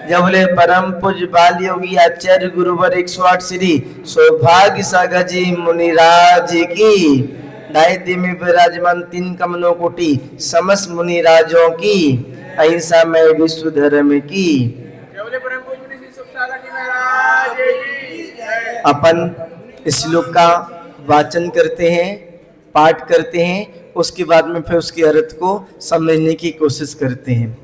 जब बोले परम पूज बाल योगी आचार्य गुरुवर 108 श्री सौभाग्य सागर जी मुनिराज की, दायित्व में विराजमान 3 कमलों कोटि समस्त मुनिराजों की, अहिंसा में विश्व धर्म की। अपन श्लोक का वाचन करते हैं, पाठ करते हैं, उसके बाद में फिर उसके अर्थ को समझने की कोशिश करते हैं।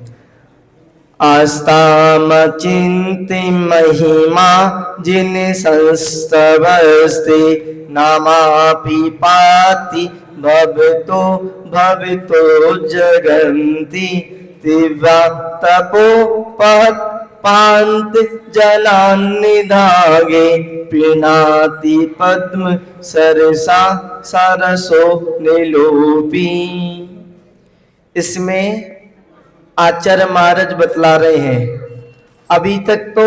आस्ताम चिंति महिमा जिन संस्तवस्ते नामापि पाति भवतो भवतो जगन्ति दिव्या तपोपहत पांत जलान्निधागे प्रीणाति पद्म सरसा सरसो नीलोपी। इसमें आचार्य महाराज बतला रहे हैं, अभी तक तो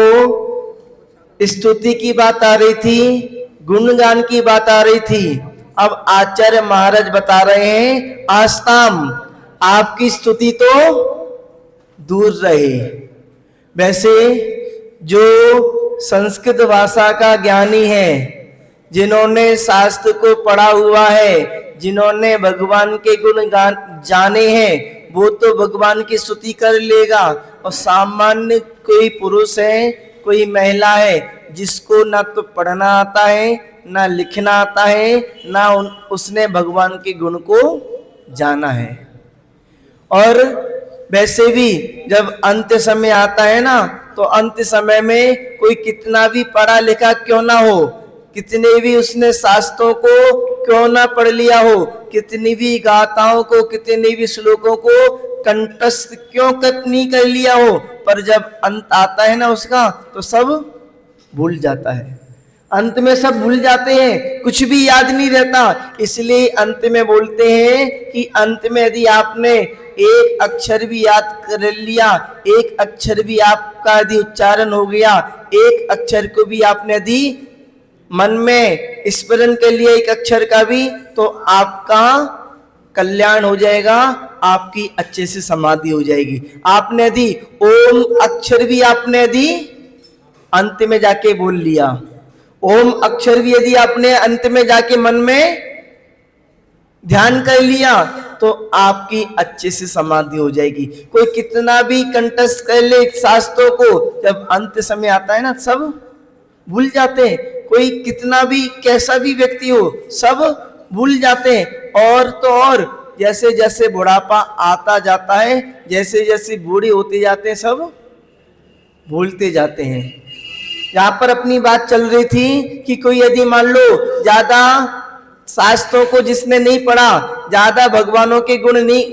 स्तुति की बात आ रही थी, गुणगान की बात आ रही थी। अब आचार्य महाराज बता रहे हैं आस्ताम, आपकी स्तुति तो दूर रहे। वैसे जो संस्कृत भाषा का ज्ञानी है, जिन्होंने शास्त्र को पढ़ा हुआ है, जिन्होंने भगवान के गुण जाने हैं, वो तो भगवान की स्तुति कर लेगा। और सामान्य कोई पुरुष है, कोई महिला है, जिसको ना तो पढ़ना आता है, ना लिखना आता है, ना उसने भगवान के गुण को जाना है। और वैसे भी जब अंत समय आता है ना, तो अंत समय में कोई कितना भी पढ़ा लिखा क्यों ना हो, कितने भी उसने शास्त्रों को क्यों ना पढ़ लिया हो, कितनी भी गाथाओं को, कितने भी श्लोकों को कंठस्थ क्यों नहीं कर लिया हो, पर जब अंत आता है ना उसका, तो सब भूल जाता है। अंत में सब भूल जाते हैं, कुछ भी याद नहीं रहता। इसलिए अंत में बोलते हैं कि अंत में यदि आपने एक अक्षर भी याद कर लिया, एक अक्षर भी आपका यदि उच्चारण हो गया, एक अक्षर को भी आपने यदि मन में स्मरण कर लिया, एक अक्षर का भी, तो आपका कल्याण हो जाएगा, आपकी अच्छे से समाधि हो जाएगी। आपने यदि ओम अक्षर भी आपने यदि अंत में जाके बोल लिया, ओम अक्षर भी यदि आपने अंत में जाके मन में ध्यान कर लिया, तो आपकी अच्छे से समाधि हो जाएगी। कोई कितना भी कंठस्थ कर ले शास्त्रों को, जब अंत समय आता है ना, सब भूल जाते हैं। कोई कितना भी कैसा भी व्यक्ति हो, सब भूल जाते हैं। और तो और जैसे जैसे बुढ़ापा आता जाता है, जैसे जैसे बूढ़े होते जाते हैं, सब भूलते जाते हैं। यहाँ पर अपनी बात चल रही थी कि कोई यदि मान लो ज्यादा शास्त्रों को जिसने नहीं पढ़ा, ज्यादा भगवानों के गुण नहीं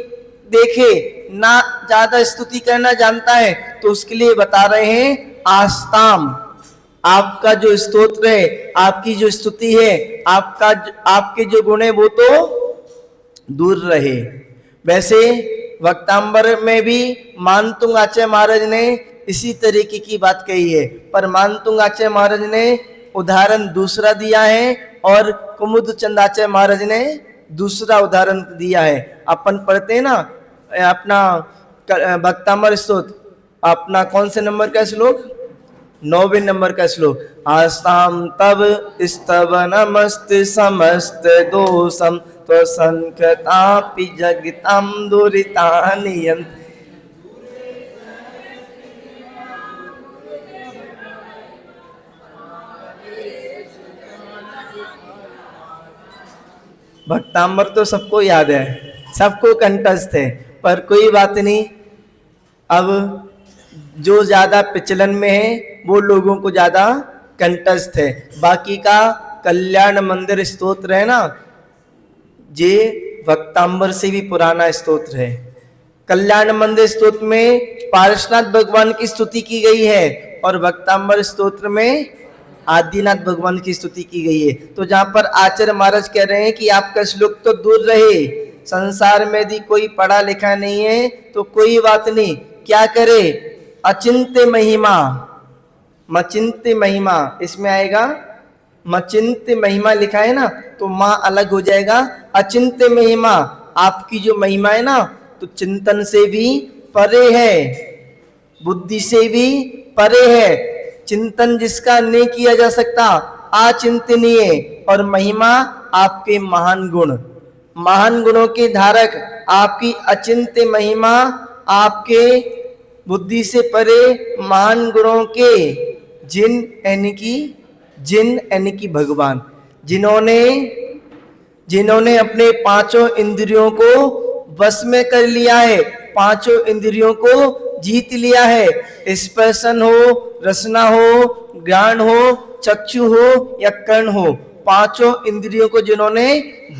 देखे, ना ज्यादा स्तुति करना जानता है, तो उसके लिए बता रहे हैं आस्ताम, आपका जो स्तोत्र है, आपकी जो स्तुति है, आपके जो गुण है, वो तो दूर रहे। वैसे वक्तांबर में भी मानतुंग आचार्य महाराज ने इसी तरीके की बात कही है, पर मानतुंग आचार्य महाराज ने उदाहरण दूसरा दिया है और कुमुद चंद आचार्य महाराज ने दूसरा उदाहरण दिया है। अपन पढ़ते हैं ना अपना भक्तामर स्तोत्र, अपना कौन से नंबर का श्लोक, 9वें नंबर का श्लोक, आस्ताम तब स्तव नमस्त समस्त दोषम तो संकतापि जगताम दुरितानियं। भक्तांबर तो सबको याद है, सबको कंठस्थ है, पर कोई बात नहीं। अब जो ज्यादा प्रचलन में है वो लोगों को ज्यादा कंठस्थ है। बाकी का कल्याण मंदिर स्तोत्र है ना, जे भक्तांबर से भी पुराना स्तोत्र है। कल्याण मंदिर स्तोत्र में पार्श्वनाथ भगवान की स्तुति की गई है और भक्तांबर स्तोत्र में आदिनाथ भगवान की स्तुति की गई है। तो जहां पर आचार्य महाराज कह रहे हैं कि आपका श्लोक तो दूर रहे, संसार में यदि कोई पढ़ा लिखा नहीं है तो कोई बात नहीं, क्या करे, अचिंत्य महिमा, मचिंत्य महिमा, इसमें आएगा मचिंत्य महिमा लिखा है ना, तो माँ अलग हो जाएगा। अचिंत्य महिमा, आपकी जो महिमा है ना, तो चिंतन से भी परे है। बुद्धि से भी परे है, चिंतन जिसका नहीं किया जा सकता, अचिंतनीय। और महिमा आपके महान गुण, महान गुणों के धारक, आपकी अचिंत्य महिमा, आपके बुद्धि से परे महान गुणों के जिन यानी कि भगवान, जिन्होंने अपने पांचों इंद्रियों को वश में कर लिया है, पांचों इंद्रियों को जीत लिया है। स्पर्शन हो, रसना हो, ज्ञान हो, चक्षु हो या कर्ण हो, पांचों इंद्रियों को जिन्होंने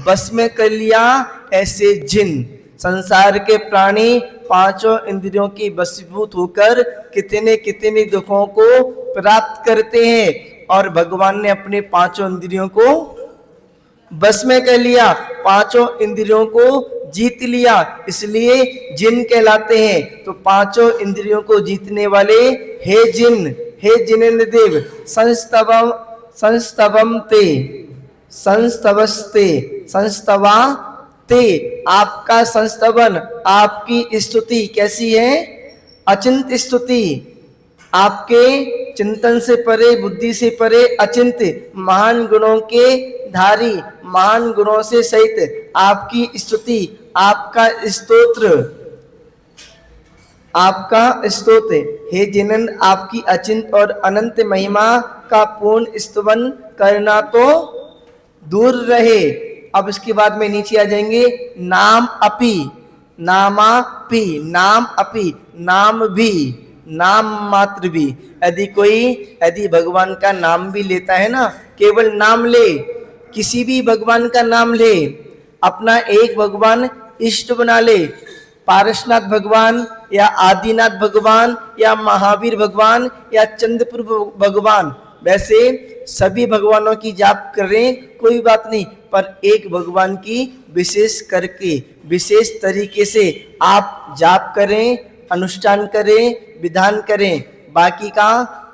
बस में कर लिया, ऐसे जिन संसार के प्राणी पांचों इंद्रियों की वशीभूत होकर कितने कितने दुखों को प्राप्त करते हैं। और भगवान ने अपने पांचों इंद्रियों को बस में कर लिया, पांचों इंद्रियों को जीत लिया, इसलिए जिन कहलाते हैं। तो पांचों इंद्रियों को जीतने वाले हे जिन, हे जिनेन्द्र देव, संस्तवम ते, संस्तवस्ते, संस्तवा ते, आपका संस्तवन, आपकी स्तुति कैसी है? अचिंत स्तुति, आपके चिंतन से परे, बुद्धि से परे, अचिंत महान गुणों के धारी, महान गुणों से सहित आपकी स्तुति, आपका स्तोत्र, आपका स्तोत्र हे जिनन, आपकी अचिंत और अनंत महिमा का पूर्ण स्तवन करना तो दूर रहे। अब इसके बाद में नीचे आ जाएंगे, नाम अपि, नामापि, नाम अपि, नाम भी, नाम मात्र भी। यदि भगवान का नाम भी लेता है ना, केवल नाम ले, किसी भी भगवान का नाम ले, अपना एक भगवान इष्ट बना ले, पारसनाथ भगवान या आदिनाथ भगवान या महावीर भगवान या चंद्रप्रभु भगवान, वैसे सभी भगवानों की जाप करें, कोई बात नहीं, पर एक भगवान की विशेष करके, विशेष तरीके से आप जाप करें, अनुष्ठान करें, विधान करें। बाकी का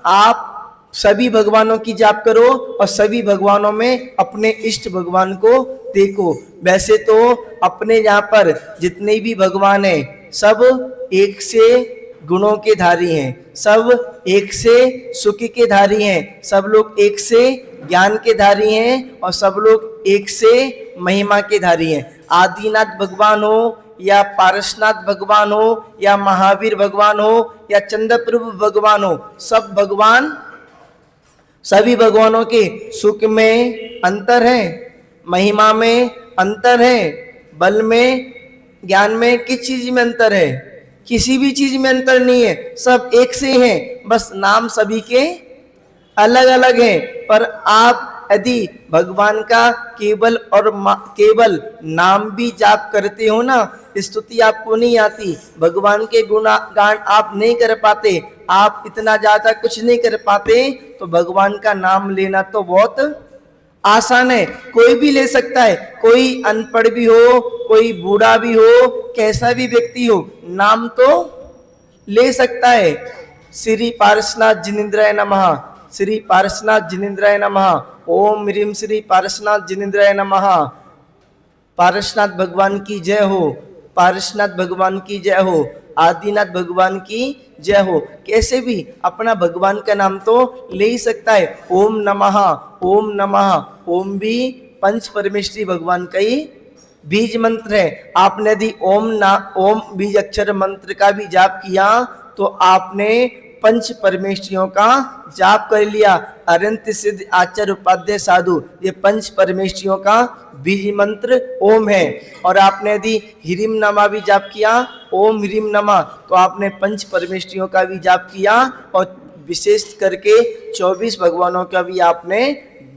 आप सभी भगवानों की जाप करो और सभी भगवानों में अपने इष्ट भगवान को देखो। वैसे तो अपने यहाँ पर जितने भी भगवान हैं, सब एक से गुणों के धारी हैं, सब एक से सुख के धारी हैं, सब लोग एक से ज्ञान के धारी हैं और सब लोग एक से महिमा के धारी हैं। आदिनाथ भगवान हो या पारसनाथ भगवान हो या महावीर भगवान हो या चंद्रप्रभु भगवान हो, सब भगवान, सभी भगवानों के सुख में अंतर है, महिमा में अंतर है, बल में, ज्ञान में, किस चीज में अंतर है? किसी भी चीज में अंतर नहीं है, सब एक से हैं, बस नाम सभी के अलग अलग हैं। पर आप यदि भगवान का केवल और केवल नाम भी जाप करते हो ना, स्तुति आपको नहीं आती, भगवान के गुणगान आप नहीं कर पाते, आप इतना ज्यादा कुछ नहीं कर पाते, तो भगवान का नाम लेना तो बहुत आसान है, कोई भी ले सकता है, कोई अनपढ़ भी हो, कोई बूढ़ा भी हो, कैसा भी व्यक्ति हो, नाम तो ले सकता है। श्री पारसनाथ जिनेन्द्राय नमः, श्री पारसनाथ जिनेन्द्राय नमः, ओम ह्रीम श्री पारसनाथ जिनेन्द्राय नमः। पारसनाथ भगवान की जय हो, पारसनाथ भगवान की जय हो, आदिनाथ भगवान की जय हो। कैसे भी अपना भगवान का नाम तो ले ही सकता है। ओम नमः, ओम नमः, ओम भी पंच परमेश्वरी भगवान का ही बीज मंत्र है। आपने यदि ओम बीज अक्षर मंत्र का भी जाप किया तो आपने पंच परमेश्वरियों का जाप कर लिया। अरंत सिद्ध आचार्य उपाध्याय साधु, ये पंच परमेश्वरियों का बीज मंत्र ओम है। और आपने यदि ह्रीम नमा भी जाप किया, ओम ह्रीम नमा, तो आपने पंच परमेश्वरियों का भी जाप किया और विशेष करके 24 भगवानों का भी आपने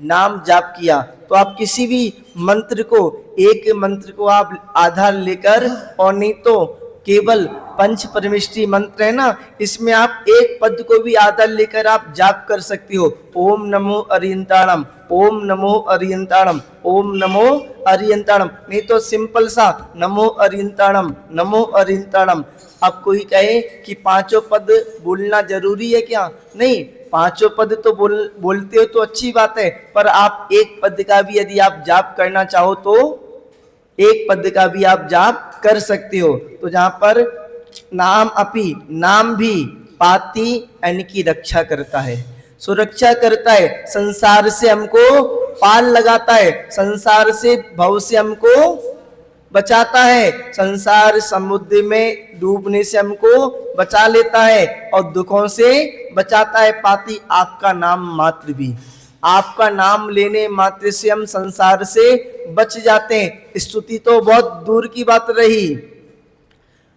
नाम जाप किया। तो आप किसी भी मंत्र को, एक मंत्र को आप आधार लेकर, और नहीं तो केवल पंच परमेश्वरी मंत्र है ना, इसमें आप एक पद को भी आधार लेकर आप जाप कर सकती हो। ओम नमो अरियंताणम, ओम नमो अरियंताणम, ओम नमो अरियंताणम, नहीं तो सिंपल सा नमो अरियंताणम, नमो अरियंताणम। अब कोई कहे कि पांचों पद बोलना जरूरी है क्या? नहीं, पांचों पद तो बोलते हो तो अच्छी बात है, पर आप एक पद का भी यदि आप जाप करना चाहो तो एक पद का भी आप जाप कर सकते हो। तो जहां पर नाम अपि, नाम भी, पाती यानी कि रक्षा करता है, सुरक्षा करता है, संसार से हमको पाल लगाता है, संसार से भव से हमको बचाता है, संसार समुद्र में डूबने से हमको बचा लेता है और दुखों से बचाता है। पाती आपका नाम मात्र भी, आपका नाम लेने मात्र से हम संसार से बच जाते हैं। स्तुति तो बहुत दूर की बात रही,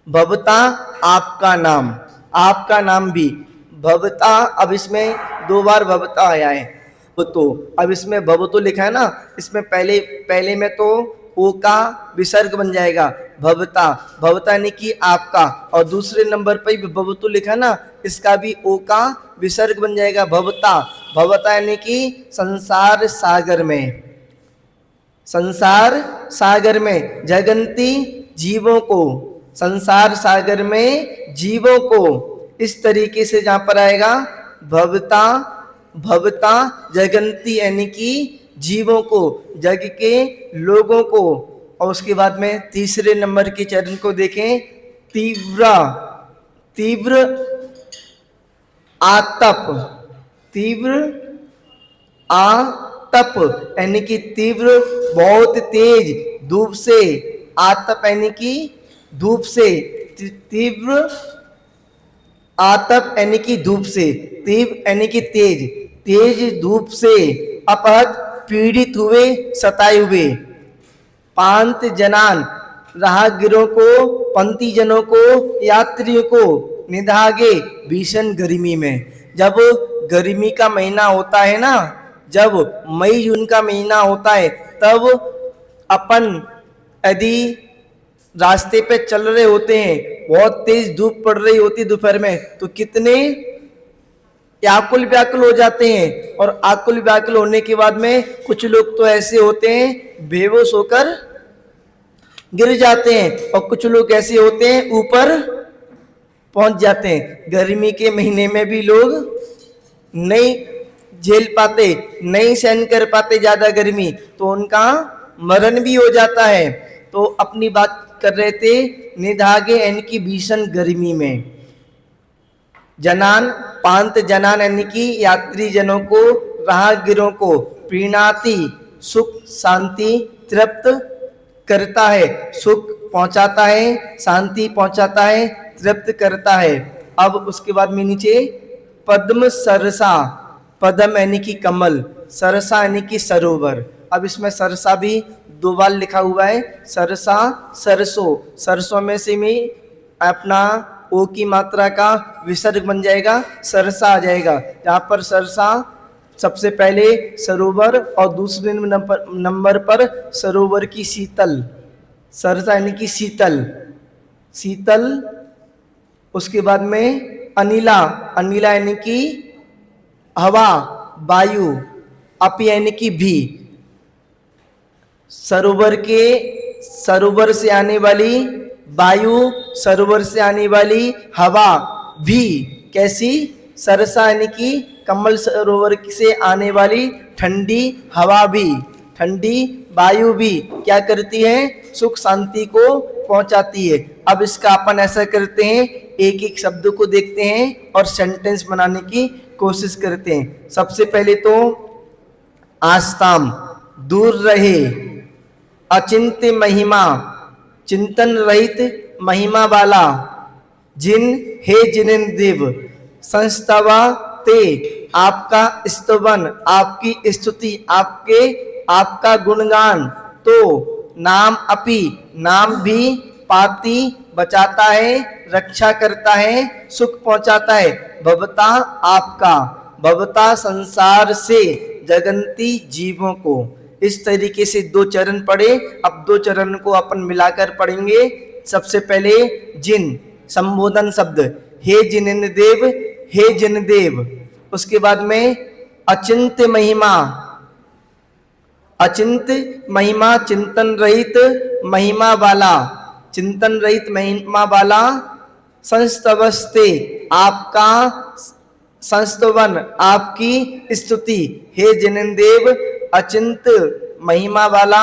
भवता आपका नाम, आपका नाम भी भवता। अब इसमें 2 बार भवता आया है, तो अब इसमें भवतो लिखा है ना, इसमें पहले में तो ओ का विसर्ग बन जाएगा, भवता, भवता यानी कि आपका, और दूसरे नंबर पर भी भवतो लिखा है ना, इसका भी ओ का विसर्ग बन जाएगा, भवता। भवता यानी कि संसार सागर में, संसार सागर में जगंती जीवों को, संसार सागर में जीवों को, इस तरीके से जहां पर आएगा भवता, भवता जगंती यानी कि जीवों को, जग के लोगों को। और उसके बाद में तीसरे नंबर के चरण को देखें, तीव्र, तीव्र आतप, तीव्र आतप यानी कि तीव्र बहुत तेज धूप से, आतप यानी कि धूप से, तीव्र आतप यानी कि धूप से, तीव्र यानी कि तेज, तेज धूप से अपहत पीड़ित हुए, सताए हुए, पांत जनान राहगीरों को, पंथी जनों को, यात्रियों को, निधागे भीषण गर्मी में। जब गर्मी का महीना होता है ना, जब मई जून का महीना होता है, तब अपन यदि रास्ते पे चल रहे होते हैं, बहुत तेज धूप पड़ रही होती दोपहर में, तो कितने आकुल व्याकुल हो जाते हैं। और आकुल व्याकुल होने के बाद में कुछ लोग तो ऐसे होते हैं बेहोश होकर गिर जाते हैं, और कुछ लोग ऐसे होते हैं ऊपर पहुंच जाते हैं। गर्मी के महीने में भी लोग नहीं झेल पाते, नहीं सहन कर पाते ज्यादा गर्मी, तो उनका मरण भी हो जाता है। तो अपनी बात कर रहे थे, निधागे यानी कि भीषण गर्मी में, जनान पांत जनान यानी कि यात्री जनों को, राहगीरों को, प्रीणाति सुख शांति तृप्त करता है, सुख पहुंचाता है, शांति पहुंचाता है, तृप्त करता है। अब उसके बाद में नीचे पद्म सरसा, पद्म यानी कि कमल, सरसा यानी कि सरोवर। अब इसमें सरसा भी 2 बार लिखा हुआ है, सरसा सरसों, सरसों में से भी अपना ओ की मात्रा का विसर्ग बन जाएगा, सरसा आ जाएगा। जहाँ पर सरसा सबसे पहले सरोवर और दूसरे नंबर पर सरोवर की शीतल, सरसा यानी कि शीतल, शीतल। उसके बाद में अनिला, अनिला यानी कि हवा, वायु, अपी यानी कि भी, सरोवर के, सरोवर से आने वाली वायु, सरोवर से आने वाली हवा भी, कैसी, सरसा यानी कि कमल सरोवर से आने वाली ठंडी हवा भी, ठंडी वायु भी क्या करती है, सुख शांति को पहुंचाती है। अब इसका अपन ऐसा करते हैं, एक एक शब्द को देखते हैं और सेंटेंस बनाने की कोशिश करते हैं। सबसे पहले तो आस्ताम, दूर रहे, अचिंत्य महिमा, चिंतन रहित महिमा वाला, जिन हे जिनेन्द्रिव, संस्तवा ते, आपका स्तवन, आपकी स्तुति, आपका गुणगान, तो नाम अपि, नाम भी, पाती बचाता है, रक्षा करता है, सुख पहुंचाता है, भवता आपका, भवता संसार से, जगंती जीवों को। इस तरीके से 2 चरण पढ़े। अब 2 चरण को अपन मिलाकर पढ़ेंगे। सबसे पहले जिन, संबोधन शब्द, हे जिनेन्द्र देव, हे जिनदेव। उसके बाद में अचिंत्य महिमा, अचिंत्य महिमा, चिंतन रहित महिमा वाला, चिंतन रहित महिमा वाला, संस्तवस्ते, आपका संस्तवन, आपकी स्तुति, हे जिनेन्द्र देव, अचिंत महिमा वाला,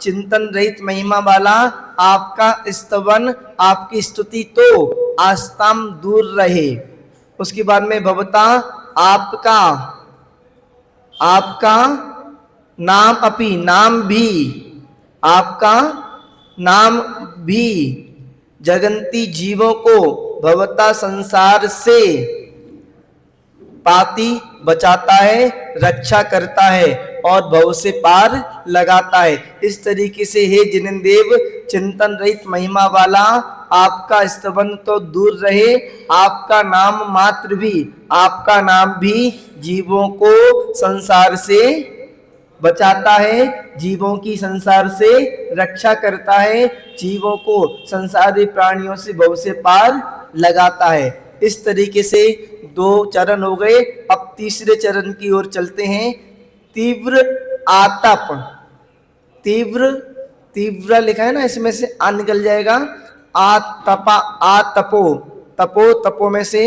चिंतन रहित महिमा वाला, आपका स्तवन, आपकी स्तुति, तो आस्ताम दूर रहे, उसके बाद में भवता आपका, आपका नाम अपि, नाम भी, आपका नाम भी जगंती जीवों को भवता संसार से पाती बचाता है, रक्षा करता है और भव से पार लगाता है। इस तरीके से हे जिनेंद्र चिंतन रहित महिमा वाला, आपका स्तवन तो दूर रहे, आपका नाम मात्र भी, आपका नाम भी जीवों को संसार से बचाता है, जीवों की संसार से रक्षा करता है, जीवों को संसारी प्राणियों से भव से पार लगाता है। इस तरीके से 2 चरण हो गए। अब तीसरे चरण की ओर चलते हैं। तीव्र आतप, तीव्र, तीव्र लिखा है ना, इसमें से आ निकल जाएगा, आतपा, आतपो, तपो, तपो में से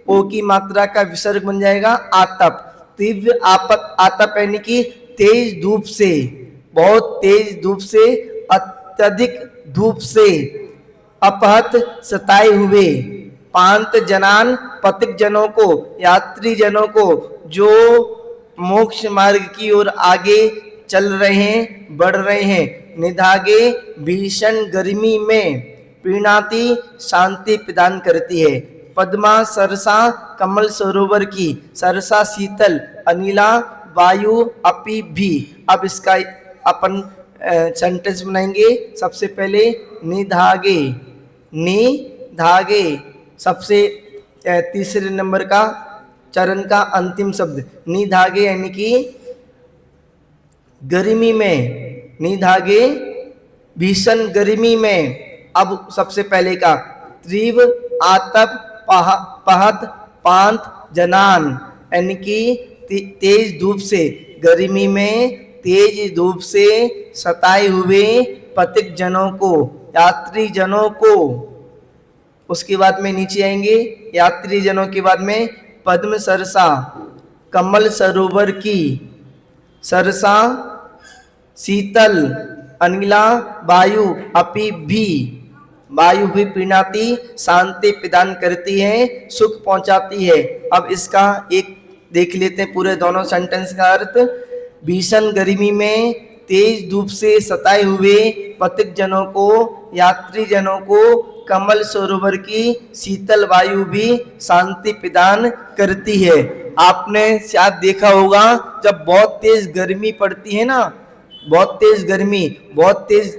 ओ की मात्रा का विसर्ग बन जाएगा आतप। तीव्र आपत, आतप यानी कि तेज धूप से, बहुत तेज धूप से, अत्यधिक धूप से, अपहत सताए हुए, पांत जनान पथिक जनों को, यात्री जनों को, जो मोक्ष मार्ग की ओर आगे चल रहे हैं, बढ़ रहे हैं, निधागे भीषण गर्मी में प्रीणाति शांति प्रदान करती है। पद्मा सरसा कमल सरोवर की, सरसा शीतल, अनिला वायु अपि भी। अब इसका अपन सेंटेंस बनाएंगे। सबसे पहले निधागे, निधागे सबसे तीसरे नंबर का चरण का अंतिम शब्द निधागे यानी कि गर्मी में, निधागे भीषण गर्मी में। अब सबसे पहले का तीव्र आतप पहत पांत जनान यानी कि तेज धूप से, गर्मी में तेज धूप से सताए हुए पथिक जनों को, यात्री जनों को। उसके बाद में नीचे आएंगे, यात्री जनों के बाद में पद्म सरसा कमल सरोवर की, सरसा शीतल, अनिला वायु अपि भी, वायु भी प्रीणाति शांति प्रदान करती है, सुख पहुंचाती है। अब इसका एक देख लेते हैं पूरे दोनों सेंटेंस का अर्थ। भीषण गर्मी में तेज धूप से सताए हुए पथिक जनों को, यात्री जनों को कमल सरोवर की शीतल वायु भी शांति प्रदान करती है। आपने शायद देखा होगा जब बहुत तेज गर्मी पड़ती है ना, बहुत तेज गर्मी, बहुत तेज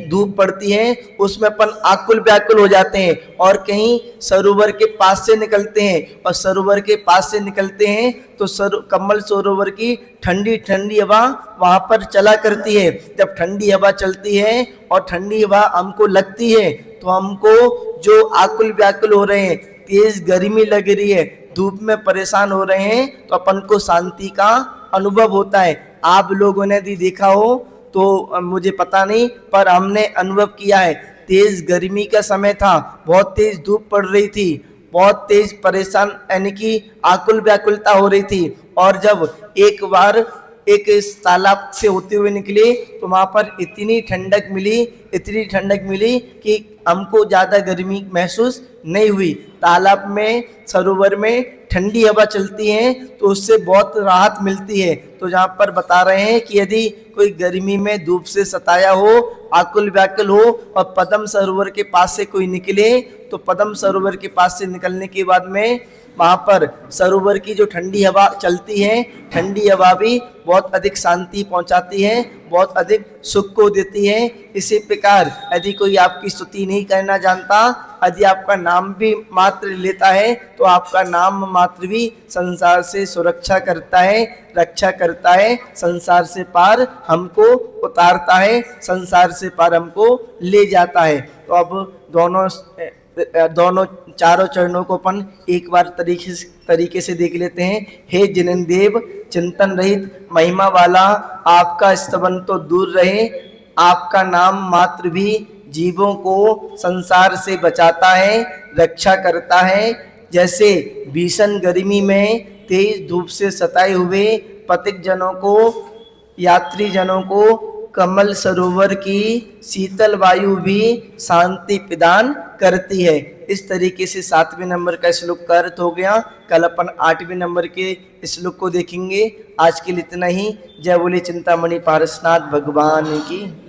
धूप पड़ती है, उसमें अपन आकुल व्याकुल हो जाते हैं और कहीं सरोवर के पास से निकलते हैं, और सरोवर के पास से निकलते हैं तो कमल सरोवर की ठंडी ठंडी हवा वहां पर चला करती है। जब ठंडी हवा चलती है और ठंडी हवा हमको लगती है तो हमको जो आकुल व्याकुल हो रहे हैं, तेज गर्मी लग रही है, धूप में परेशान हो रहे हैं, तो अपन को शांति का अनुभव होता है। आप लोगों ने भी देखा हो तो मुझे पता नहीं, पर हमने अनुभव किया है। तेज गर्मी का समय था, बहुत तेज धूप पड़ रही थी, बहुत तेज परेशान यानी कि आकुल व्याकुलता हो रही थी, और जब एक बार एक तालाब से होते हुए निकले तो वहां पर इतनी ठंडक मिली, इतनी ठंडक मिली कि हमको ज़्यादा गर्मी महसूस नहीं हुई। तालाब में, सरोवर में ठंडी हवा चलती है तो उससे बहुत राहत मिलती है। तो जहाँ पर बता रहे हैं कि यदि कोई गर्मी में धूप से सताया हो, आकुल व्याकुल हो और पद्म सरोवर के पास से कोई निकले, तो पद्म सरोवर के पास से निकलने के बाद में वहाँ पर सरोवर की जो ठंडी हवा चलती है, ठंडी हवा भी बहुत अधिक शांति पहुँचाती है, बहुत अधिक सुख को देती है। इसी प्रकार यदि कोई आपकी स्तुति नहीं करना जानता, यदि आपका नाम भी मात्र लेता है, तो आपका नाम मात्र भी संसार से सुरक्षा करता है, रक्षा करता है, संसार से पार हमको उतारता है, संसार से पार हमको ले जाता है। तो अब दोनों चारों चरणों को अपन एक बार तरीके से देख लेते हैं। हे जिनेंद्र चिंतन रहित महिमा वाला, आपका स्तवन तो दूर रहे, आपका नाम मात्र भी जीवों को संसार से बचाता है, रक्षा करता है। जैसे भीषण गर्मी में तेज धूप से सताए हुए पथिक जनों को, यात्री जनों को कमल सरोवर की शीतल वायु भी शांति प्रदान करती है। इस तरीके से 7वें नंबर का श्लोक का अर्थ हो गया। कल अपन 8वें नंबर के श्लोक को देखेंगे। आज के लिए इतना ही। जय बोले चिंतामणि पारसनाथ भगवान की।